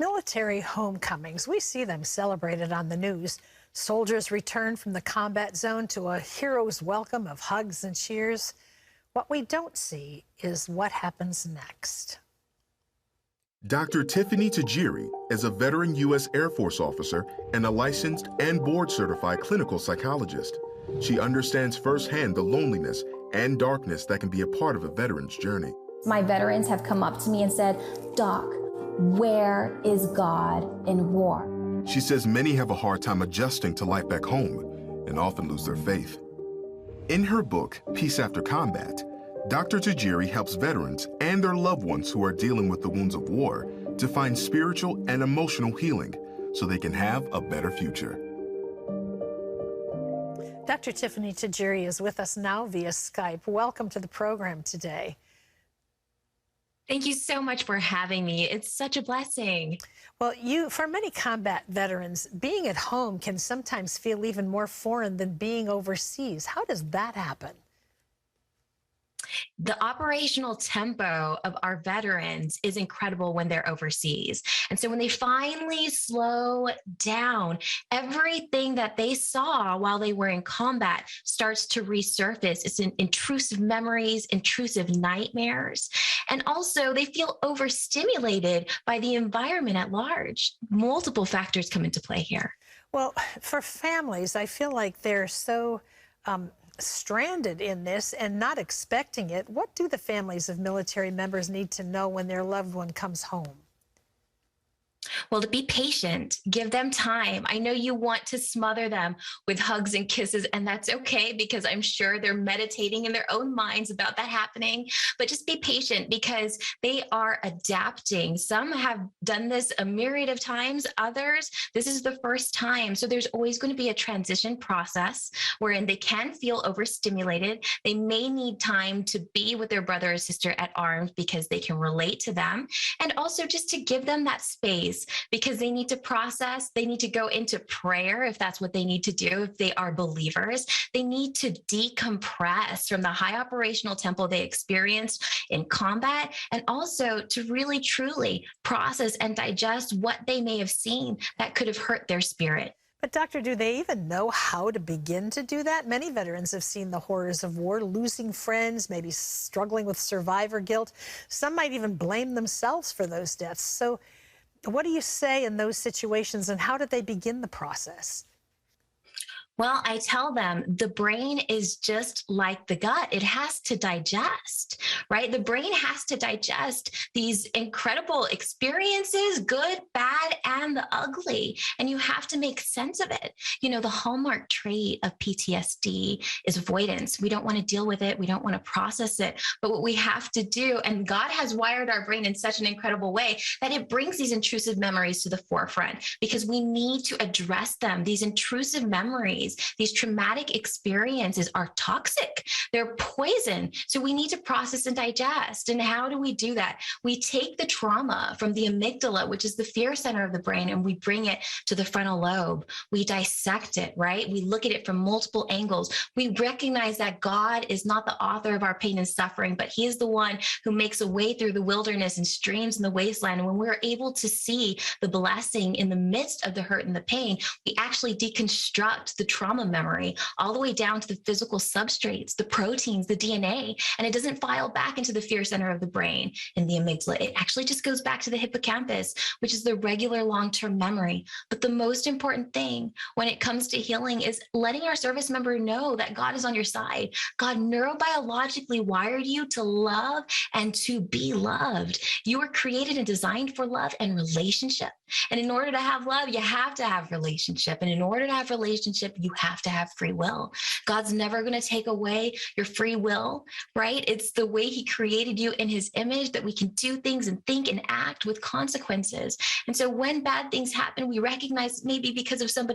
Military homecomings, we see them celebrated on the news. Soldiers return from the combat zone to a hero's welcome of hugs and cheers. What we don't see is what happens next. Dr. Tiffany Tajiri is a veteran U.S. Air Force officer and a licensed and board-certified clinical psychologist. She understands firsthand the loneliness and darkness that can be a part of a veteran's journey. My veterans have come up to me and said, "Doc, where is God in war?" She says many have a hard time adjusting to life back home and often lose their faith. In her book, Peace After Combat, Dr. Tajiri helps veterans and their loved ones who are dealing with the wounds of war to find spiritual and emotional healing so they can have a better future. Dr. Tiffany Tajiri is with us now via Skype. Welcome to the program today. Thank you so much for having me. It's such a blessing. Well, for many combat veterans, being at home can sometimes feel even more foreign than being overseas. How does that happen? The operational tempo of our veterans is incredible when they're overseas. And so when they finally slow down, everything that they saw while they were in combat starts to resurface. It's intrusive memories, intrusive nightmares. And also they feel overstimulated by the environment at large. Multiple factors come into play here. Well, for families, I feel like they're so stranded in this and not expecting it. What do the families of military members need to know when their loved one comes home? Well, to be patient, give them time. I know you want to smother them with hugs and kisses, and that's okay because I'm sure they're meditating in their own minds about that happening. But just be patient because they are adapting. Some have done this a myriad of times. Others, this is the first time. So there's always going to be a transition process wherein they can feel overstimulated. They may need time to be with their brother or sister at arms because they can relate to them. And also just to give them that space because they need to process, they need to go into prayer if that's what they need to do, if they are believers. They need to decompress from the high operational tempo they experienced in combat, and also to really truly process and digest what they may have seen that could have hurt their spirit. But doctor, do they even know how to begin to do that? Many veterans have seen the horrors of war, losing friends, maybe struggling with survivor guilt. Some might even blame themselves for those deaths. So what do you say in those situations, and how did they begin the process? Well, I tell them the brain is just like the gut. It has to digest, right? The brain has to digest these incredible experiences, good, bad, and the ugly. And you have to make sense of it. You know, the hallmark trait of PTSD is avoidance. We don't want to deal with it. We don't want to process it. But what we have to do, and God has wired our brain in such an incredible way that it brings these intrusive memories to the forefront because we need to address them. These intrusive memories, these traumatic experiences are toxic. They're poison. So we need to process and digest. And how do we do that? We take the trauma from the amygdala, which is the fear center of the brain, and we bring it to the frontal lobe. We dissect it, right? We look at it from multiple angles. We recognize that God is not the author of our pain and suffering, but He is the one who makes a way through the wilderness and streams in the wasteland. And when we're able to see the blessing in the midst of the hurt and the pain, we actually deconstruct the trauma memory all the way down to the physical substrates, the proteins, the DNA, and it doesn't file back into the fear center of the brain in the amygdala. It actually just goes back to the hippocampus, which is the regular long-term memory. But the most important thing when it comes to healing is letting our service member know that God is on your side. God neurobiologically wired you to love and to be loved. You were created and designed for love and relationship. And in order to have love, you have to have relationship. And in order to have relationship, you have to have free will. God's never going to take away your free will, right? It's the way He created you in His image that we can do things and think and act with consequences. And so when bad things happen, we recognize maybe because of some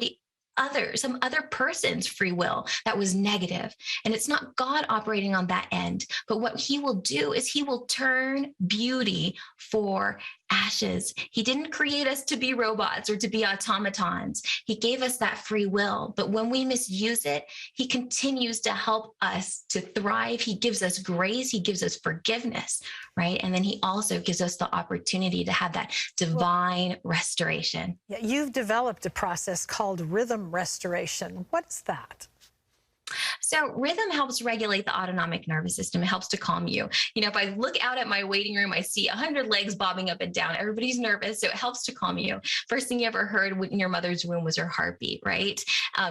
other person's free will that was negative. And it's not God operating on that end. But what He will do is He will turn beauty for ashes. He didn't create us to be robots or to be automatons. He gave us that free will. But when we misuse it, he continues to help us to thrive. He gives us grace. He gives us forgiveness, right? And then he also gives us the opportunity to have that divine restoration. Yeah, you've developed a process called rhythm restoration. What's that? So rhythm helps regulate the autonomic nervous system. It helps to calm you. You know, if I look out at my waiting room, I see 100 legs bobbing up and down. Everybody's nervous, so it helps to calm you. First thing you ever heard in your mother's womb was her heartbeat, right?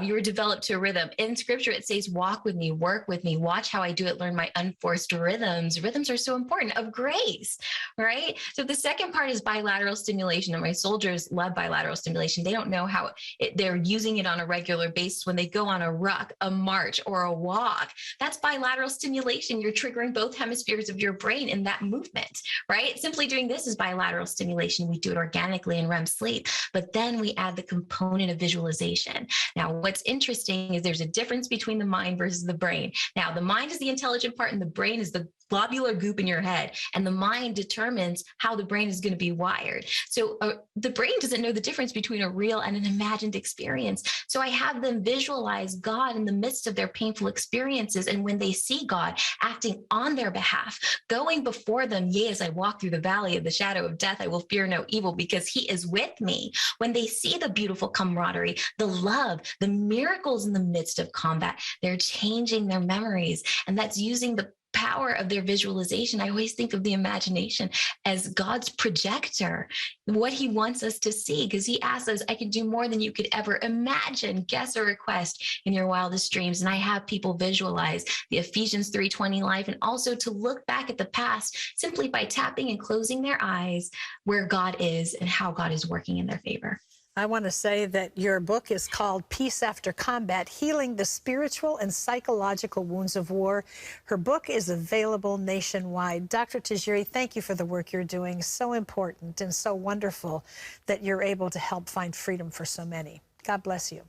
You were developed to a rhythm. In scripture, it says, walk with me, work with me, watch how I do it, learn my unforced rhythms. Rhythms are so important, of grace, right? So the second part is bilateral stimulation, and my soldiers love bilateral stimulation. They don't know how they're using it on a regular basis when they go on a ruck, a march, or a walk. That's bilateral stimulation. You're triggering both hemispheres of your brain in that movement, right? Simply doing this is bilateral stimulation. We do it organically in REM sleep, but then we add the component of visualization. Now, what's interesting is there's a difference between the mind versus the brain. Now, the mind is the intelligent part and the brain is the globular goop in your head, and the mind determines how the brain is going to be wired. So the brain doesn't know the difference between a real and an imagined experience. So I have them visualize God in the midst of their painful experiences. And when they see God acting on their behalf, going before them, yea, as I walk through the valley of the shadow of death, I will fear no evil because he is with me. When they see the beautiful camaraderie, the love, the miracles in the midst of combat, they're changing their memories. And that's using the power of their visualization. I always think of the imagination as God's projector, what he wants us to see, because he asks us, I can do more than you could ever imagine, guess, or request in your wildest dreams. And I have people visualize the Ephesians 3:20 life, and also to look back at the past simply by tapping and closing their eyes where God is and how God is working in their favor. I want to say that your book is called Peace After Combat, Healing the Spiritual and Psychological Wounds of War. Her book is available nationwide. Dr. Tajiri, thank you for the work you're doing. So important and so wonderful that you're able to help find freedom for so many. God bless you.